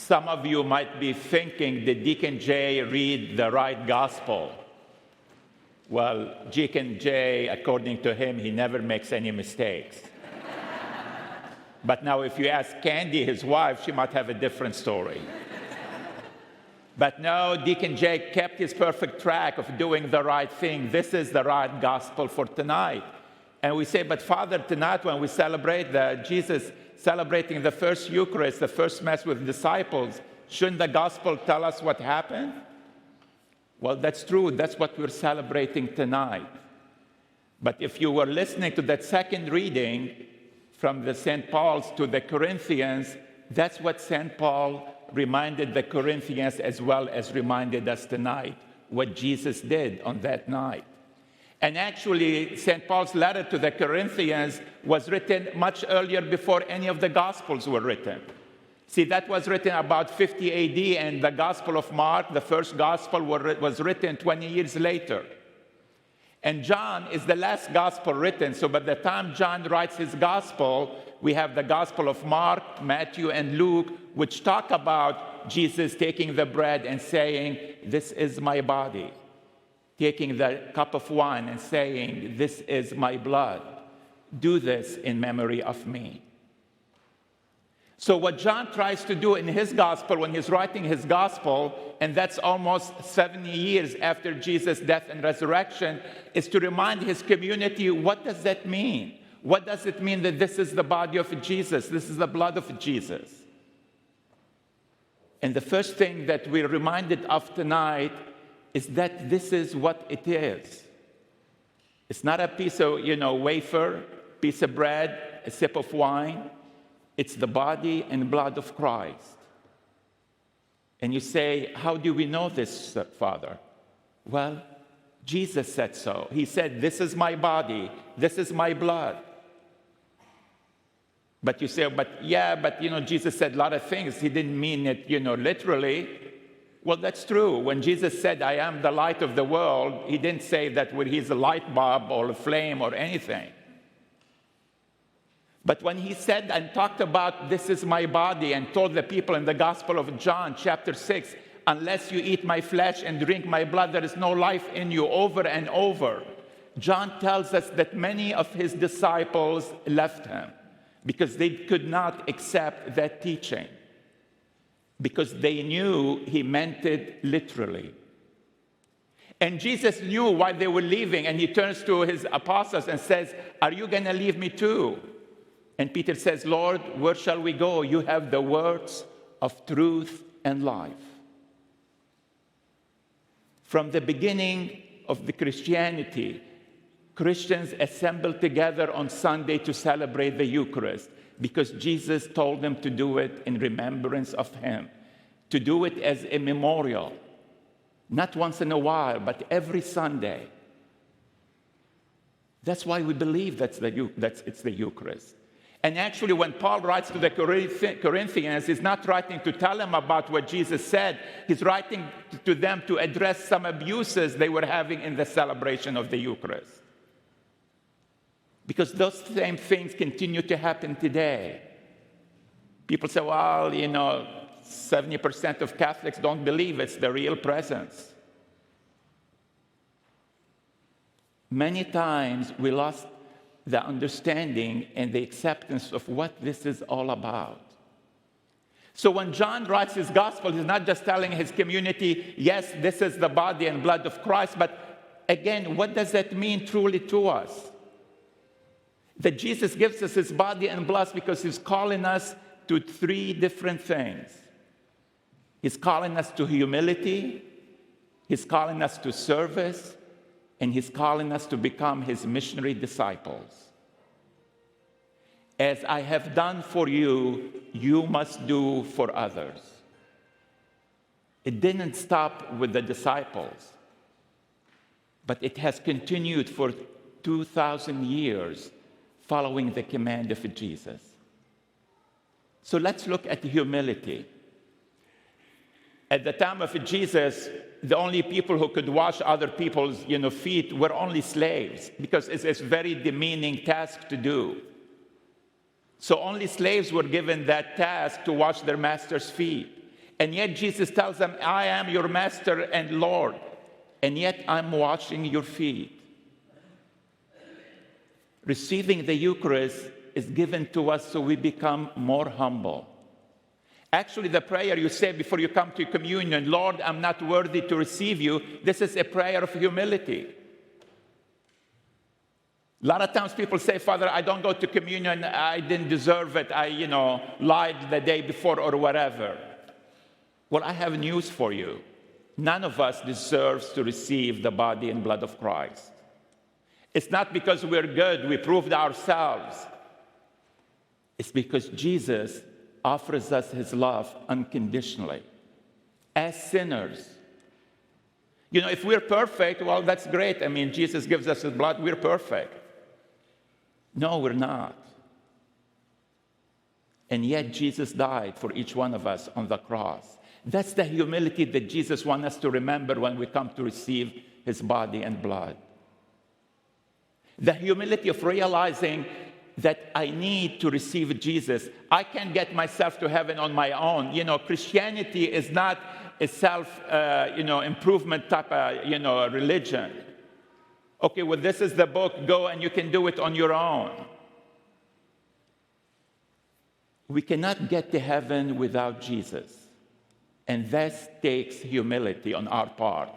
Some of you might be thinking, did Deacon Jay read the right gospel? Well, Deacon Jay, according to him, he never makes any mistakes. But now if you ask Candy, his wife, she might have a different story. But no, Deacon Jay kept his perfect track of doing the right thing. This is the right gospel for tonight. And we say, but Father, tonight when we celebrate Jesus celebrating the first Eucharist, the first Mass with disciples, shouldn't the gospel tell us what happened? Well, that's true. That's what we're celebrating tonight. But if you were listening to that second reading from the St. Paul's to the Corinthians, that's what St. Paul reminded the Corinthians as well as reminded us tonight, what Jesus did on that night. And actually, St. Paul's letter to the Corinthians was written much earlier before any of the Gospels were written. See, that was written about 50 AD, and the Gospel of Mark, the first Gospel, was written 20 years later. And John is the last Gospel written, so by the time John writes his Gospel, we have the Gospel of Mark, Matthew, and Luke, which talk about Jesus taking the bread and saying, "This is my body." Taking the cup of wine and saying, "This is my blood. Do this in memory of me." So what John tries to do in his gospel, when he's writing his gospel, and that's almost 70 years after Jesus' death and resurrection, is to remind his community, what does that mean? What does it mean that this is the body of Jesus? This is the blood of Jesus. And the first thing that we're reminded of tonight is that this is what it is. It's not a piece of, wafer, piece of bread, a sip of wine. It's the body and blood of Christ. And you say, how do we know this, Father? Well, Jesus said so. He said, "This is my body, this is my blood." But you say, but Jesus said a lot of things. He didn't mean it, literally. Well, that's true. When Jesus said, "I am the light of the world," he didn't say that he's a light bulb or a flame or anything. But when he said and talked about, "This is my body," and told the people in the Gospel of John, chapter 6, "Unless you eat my flesh and drink my blood, there is no life in you," over and over, John tells us that many of his disciples left him because they could not accept that teaching, because they knew he meant it literally. And Jesus knew why they were leaving, and he turns to his apostles and says, "Are you going to leave me too?" And Peter says, "Lord, where shall we go? You have the words of truth and life." From the beginning of the Christianity, Christians assembled together on Sunday to celebrate the Eucharist because Jesus told them to do it in remembrance of him, to do it as a memorial, not once in a while, but every Sunday. That's why we believe it's the Eucharist. And actually, when Paul writes to the Corinthians, he's not writing to tell them about what Jesus said. He's writing to them to address some abuses they were having in the celebration of the Eucharist. Because those same things continue to happen today. People say, well, 70% of Catholics don't believe it's the real presence. Many times we lost the understanding and the acceptance of what this is all about. So when John writes his gospel, he's not just telling his community, yes, this is the body and blood of Christ, but again, what does that mean truly to us? That Jesus gives us his body and blood because he's calling us to three different things. He's calling us to humility, he's calling us to service, and he's calling us to become his missionary disciples. As I have done for you, you must do for others. It didn't stop with the disciples, but it has continued for 2,000 years following the command of Jesus. So let's look at humility. At the time of Jesus, the only people who could wash other people's feet were only slaves, because it's a very demeaning task to do. So only slaves were given that task to wash their master's feet. And yet Jesus tells them, I am your master and Lord, and yet I'm washing your feet. Receiving the Eucharist is given to us so we become more humble. Actually, the prayer you say before you come to communion, Lord, I'm not worthy to receive you, this is a prayer of humility. A lot of times people say, Father, I don't go to communion, I didn't deserve it, I lied the day before or whatever. Well, I have news for you. None of us deserves to receive the body and blood of Christ. It's not because we're good, we proved ourselves. It's because Jesus offers us his love unconditionally. As sinners. If we're perfect, well, that's great. I mean, Jesus gives us his blood, we're perfect. No, we're not. And yet Jesus died for each one of us on the cross. That's the humility that Jesus wants us to remember when we come to receive his body and blood. The humility of realizing that I need to receive Jesus. I can't get myself to heaven on my own. Christianity is not a self-improvement type of, religion. Okay, well, this is the book. Go and you can do it on your own. We cannot get to heaven without Jesus. And that takes humility on our part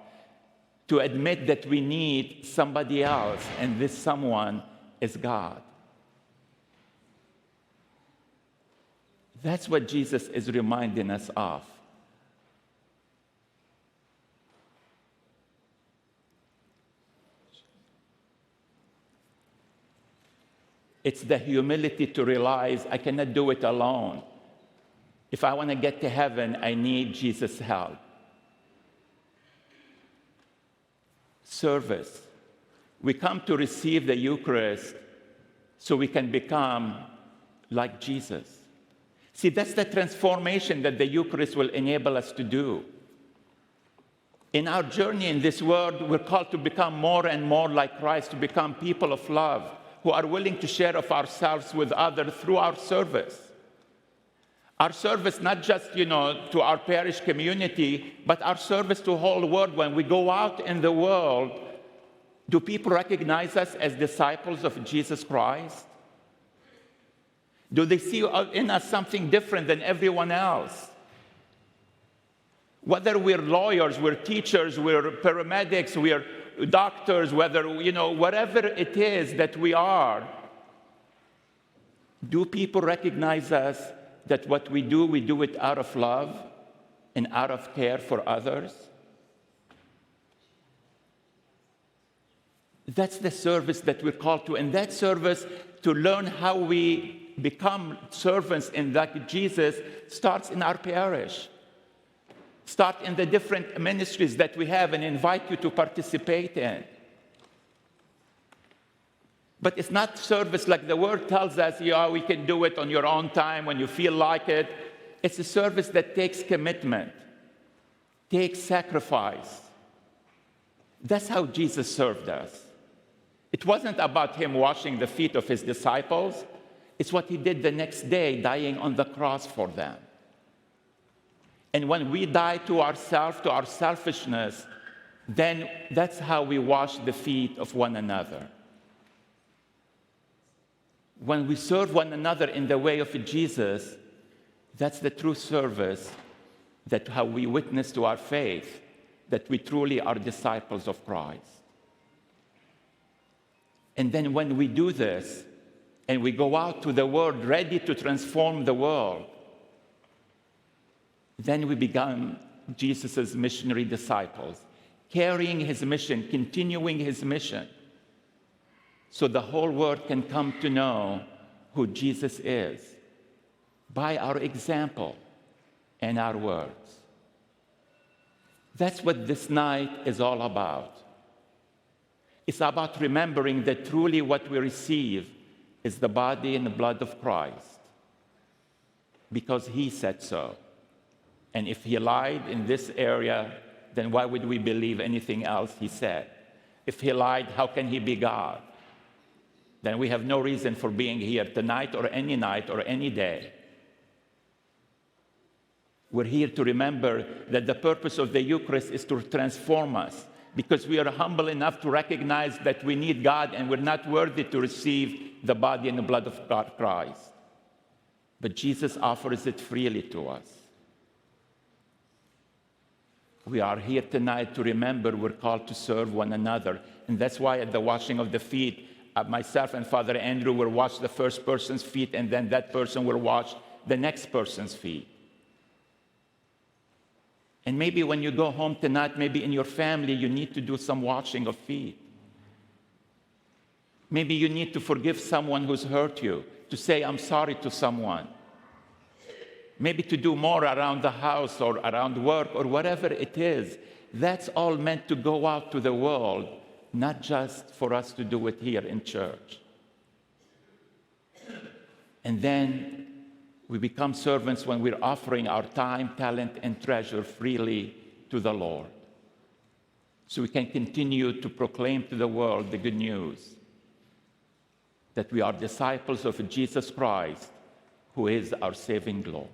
to admit that we need somebody else, and this someone is God. That's what Jesus is reminding us of. It's the humility to realize I cannot do it alone. If I want to get to heaven, I need Jesus' help. Service. We come to receive the Eucharist so we can become like Jesus. See, that's the transformation that the Eucharist will enable us to do. In our journey in this world, we're called to become more and more like Christ, to become people of love, who are willing to share of ourselves with others through our service. Our service, not just, to our parish community, but our service to the whole world. When we go out in the world, do people recognize us as disciples of Jesus Christ? Do they see in us something different than everyone else? Whether we're lawyers, we're teachers, we're paramedics, we're doctors, whether, whatever it is that we are, do people recognize us that what we do it out of love and out of care for others? That's the service that we're called to. And that service, to learn how we become servants in like Jesus, starts in our parish. Start in the different ministries that we have and invite you to participate in. But it's not service like the word tells us, we can do it on your own time when you feel like it. It's a service that takes commitment, takes sacrifice. That's how Jesus served us. It wasn't about him washing the feet of his disciples. It's what he did the next day, dying on the cross for them. And when we die to ourselves, to our selfishness, then that's how we wash the feet of one another. When we serve one another in the way of Jesus, that's the true service, that how we witness to our faith, that we truly are disciples of Christ. And then when we do this, and we go out to the world ready to transform the world, then we become Jesus' missionary disciples, carrying his mission, continuing his mission, so the whole world can come to know who Jesus is by our example and our words. That's what this night is all about. It's about remembering that truly what we receive is the body and the blood of Christ, because he said so. And if he lied in this area, then why would we believe anything else he said? If he lied, how can he be God? Then we have no reason for being here tonight or any night or any day. We're here to remember that the purpose of the Eucharist is to transform us, because we are humble enough to recognize that we need God and we're not worthy to receive the body and the blood of God, Christ. But Jesus offers it freely to us. We are here tonight to remember we're called to serve one another. And that's why at the washing of the feet, myself and Father Andrew will wash the first person's feet, and then that person will wash the next person's feet. And maybe when you go home tonight, maybe in your family, you need to do some washing of feet. Maybe you need to forgive someone who's hurt you, to say, I'm sorry to someone. Maybe to do more around the house or around work or whatever it is. That's all meant to go out to the world, not just for us to do it here in church. And then we become servants when we're offering our time, talent, and treasure freely to the Lord, so we can continue to proclaim to the world the good news that we are disciples of Jesus Christ, who is our saving Lord.